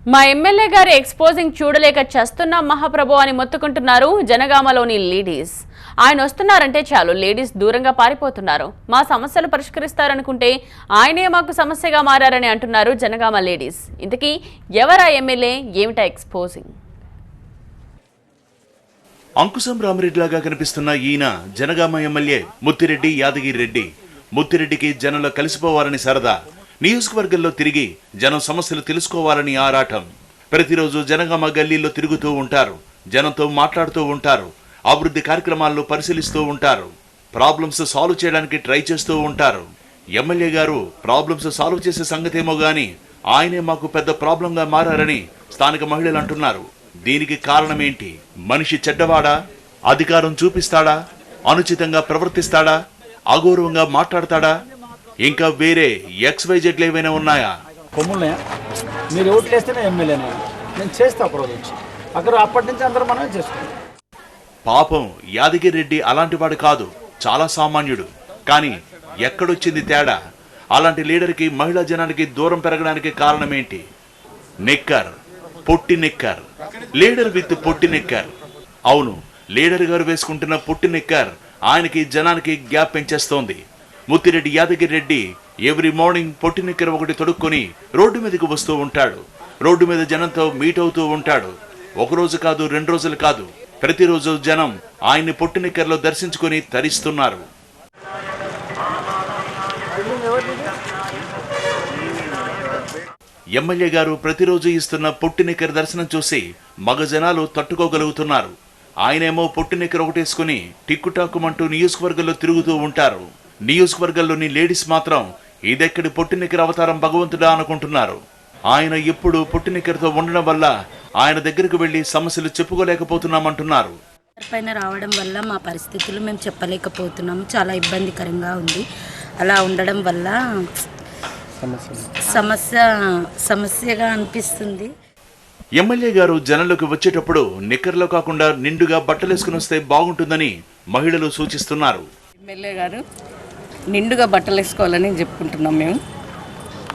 మా ఎమ్మెల్యే గారి ఎక్స్పోజింగ్ చూడలేక చస్తున్న మహాప్రభు అని మొత్తుకుంటున్నారు జనగామలోని లేడీస్. ఆయన వస్తున్నారంటే చాలు లేడీస్ దూరంగా పారిపోతున్నారు. మా సమస్యలు పరిష్కరిస్తారనుకుంటే ఆయనే మాకు సమస్యగా మారారని అంటున్నారు జనగామ లేడీస్. ఇంతకీ ఎవరా ఎమ్మెల్యే, ఏమిటా ఎక్స్పోజింగ్? అంకుశం రామరెడ్డిలాగా కనిపిస్తున్న ఈయన జనగామ ఎమ్మెల్యే ముత్తిరెడ్డి యాదగిరి రెడ్డి. ముత్తిరెడ్డికి జనంలో కలిసిపోవాలని సరదా. నియోజకవర్గంలో తిరిగి జనం సమస్యలు తెలుసుకోవాలని ఆరాటం. ప్రతిరోజు జనగామ గల్లీల్లో తిరుగుతూ ఉంటారు, జనంతో మాట్లాడుతూ ఉంటారు, అభివృద్ధి కార్యక్రమాలను పరిశీలిస్తూ ఉంటారు, ప్రాబ్లమ్స్ సాల్వ్ చేయడానికి ట్రై చేస్తూ ఉంటారు. ఎమ్మెల్యే గారు ప్రాబ్లమ్స్ సాల్వ్ చేసే సంగతేమో గాని ఆయనే మాకు పెద్ద ప్రాబ్లంగా మారారని స్థానిక మహిళలు అంటున్నారు. దీనికి కారణమేంటి? మనిషి చెడ్డవాడా? అధికారం చూపిస్తాడా? అనుచితంగా ప్రవర్తిస్తాడా? అగౌరవంగా మాట్లాడతాడా? ఇంకా వేరే XYZ ఏమైనా ఉన్నాయా? కొమ్ములనే మీరు ఓట్లు వేస్తేనే ఎమ్మెల్యేనే నేను చేస్తా ఒకరోజు వచ్చి అక్కడ అప్పటి నుంచి అందరూ మనమే చేసుకుంటాం. పాపం యాదగిరి రెడ్డి అలాంటి వాడు కాదు, చాలా సామాన్యుడు. కానీ ఎక్కడొచ్చింది తేడా? అలాంటి లీడర్కి మహిళా జనానికి దూరం పెరగడానికి కారణమేంటి? నిక్కర్, పొట్టి నిక్కర్. లీడర్ విత్ పొట్టి నిక్కర్. అవును, లీడర్ గారు వేసుకుంటున్న పొట్టి నిక్కర్ ఆయనకి జనానికి గ్యాప్ పెంచేస్తోంది. ముత్తిరెడ్డి యాదగిరి రెడ్డి ఎవ్రీ మార్నింగ్ పొట్టి నిక్కర్ ఒకటి తొడుక్కొని రోడ్డు మీదకి వస్తూ ఉంటాడు. రోడ్డు మీద జనంతో మీట్ అవుతూ ఉంటాడు. ఒకరోజు కాదు, 2 రోజులు కాదు, ప్రతిరోజు జనం ఆయన్ని పొట్టి నిక్కర్లో దర్శించుకొని తరిస్తున్నారు. ఎమ్మెల్యే గారు ప్రతిరోజు ఇస్తున్న పొట్టి నిక్కర్ దర్శనం చూసి మగ జనాలు తట్టుకోగలుగుతున్నారు. ఆయనేమో పొట్టి నిక్కర్ ఒకటేసుకుని టిక్కుటాక్కుమంటూ నియోజకవర్గంలో తిరుగుతూ ఉంటారు. నియోజకవర్గంలోని లేడీస్ మాత్రం ఇదెక్కడి పొట్టి నిక్కర్ అవతారం భగవంతుడా అనుకుంటున్నారు. ఆయన ఎప్పుడు పొట్టి నిక్కర్తో ఉండడం వల్ల ఆయన దగ్గరకు వెళ్లి సమస్యలు చెప్పుకోలేకపోతున్నామంటున్నారు. పైన రావడం వల్ల మా పరిస్థితులు మేము చెప్పలేకపోతున్నాము. చాలా ఇబ్బందికరంగా ఉంది. అలా ఉండడం వల్ల సమస్యగా అనిపిస్తుంది. ఎమ్మెల్యే గారు జనంలోకి వచ్చేటప్పుడు నిక్కర్లో కాకుండా నిండుగా బట్టలేసుకుని వస్తే బాగుంటుందని మహిళలు సూచిస్తున్నారు. ఎమ్మెల్యే గారు నిండుగా బట్టలు వేసుకోవాలని చెప్పుకుంటున్నాం మేము.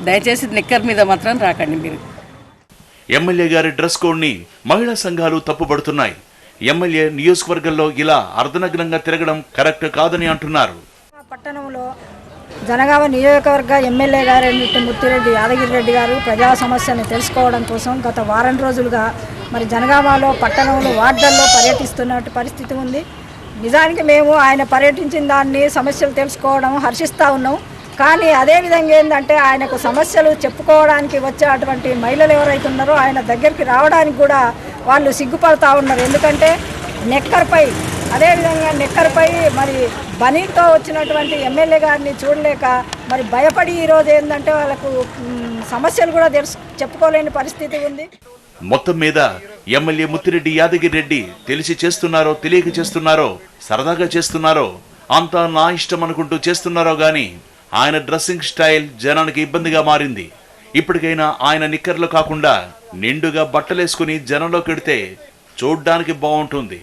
దయచేసి నిక్కర్ మీద మాత్రం రాకండి మీరు. ఎమ్మెల్యే గారి డ్రెస్ కోడ్ని మహిళా సంఘాలు తప్పుపడుతున్నాయి. ఎమ్మెల్యే నియోజకవర్గంలో ఇలా అర్ధనగ్నంగా తిరగడం కరెక్ట్ కాదని అంటున్నారు. పట్టణంలో జనగామ నియోజకవర్గ ఎమ్మెల్యే గారు ముత్తిరెడ్డి యాదగిరి రెడ్డి గారు ప్రజా సమస్యను తెలుసుకోవడం కోసం గత వారం రోజులుగా మరి జనగామలో పట్టణంలో వార్డుల్లో పర్యటిస్తున్న పరిస్థితి ఉంది. నిజానికి మేము ఆయన పర్యటించిన దాన్ని సమస్యలు తెలుసుకోవడం హర్షిస్తూ ఉన్నాం. కానీ అదేవిధంగా ఏంటంటే ఆయనకు సమస్యలు చెప్పుకోవడానికి వచ్చే అటువంటి మహిళలు ఎవరైతే ఉన్నారో ఆయన దగ్గరికి రావడానికి కూడా వాళ్ళు సిగ్గుపడతా ఉన్నారు. ఎందుకంటే నెక్కర్పై అదేవిధంగా నెక్కర్పై మరి బనీతో వచ్చినటువంటి ఎమ్మెల్యే గారిని చూడలేక మరి భయపడి ఈరోజు ఏంటంటే వాళ్ళకు సమస్యలు కూడా చెప్పుకోలేని పరిస్థితి ఉంది. మొత్తం మీద ఎమ్మెల్యే ముత్తిరెడ్డి యాదగిరి రెడ్డి తెలిసి చేస్తున్నారో తెలియక చేస్తున్నారో, సరదాగా చేస్తున్నారో, అంతా నా ఇష్టం అనుకుంటూ చేస్తున్నారో గాని ఆయన డ్రెస్సింగ్ స్టైల్ జనానికి ఇబ్బందిగా మారింది. ఇప్పటికైనా ఆయన నిక్కర్లు కాకుండా నిండుగా బట్టలేసుకుని జనంలోకి వెడితే చూడ్డానికి బాగుంటుంది.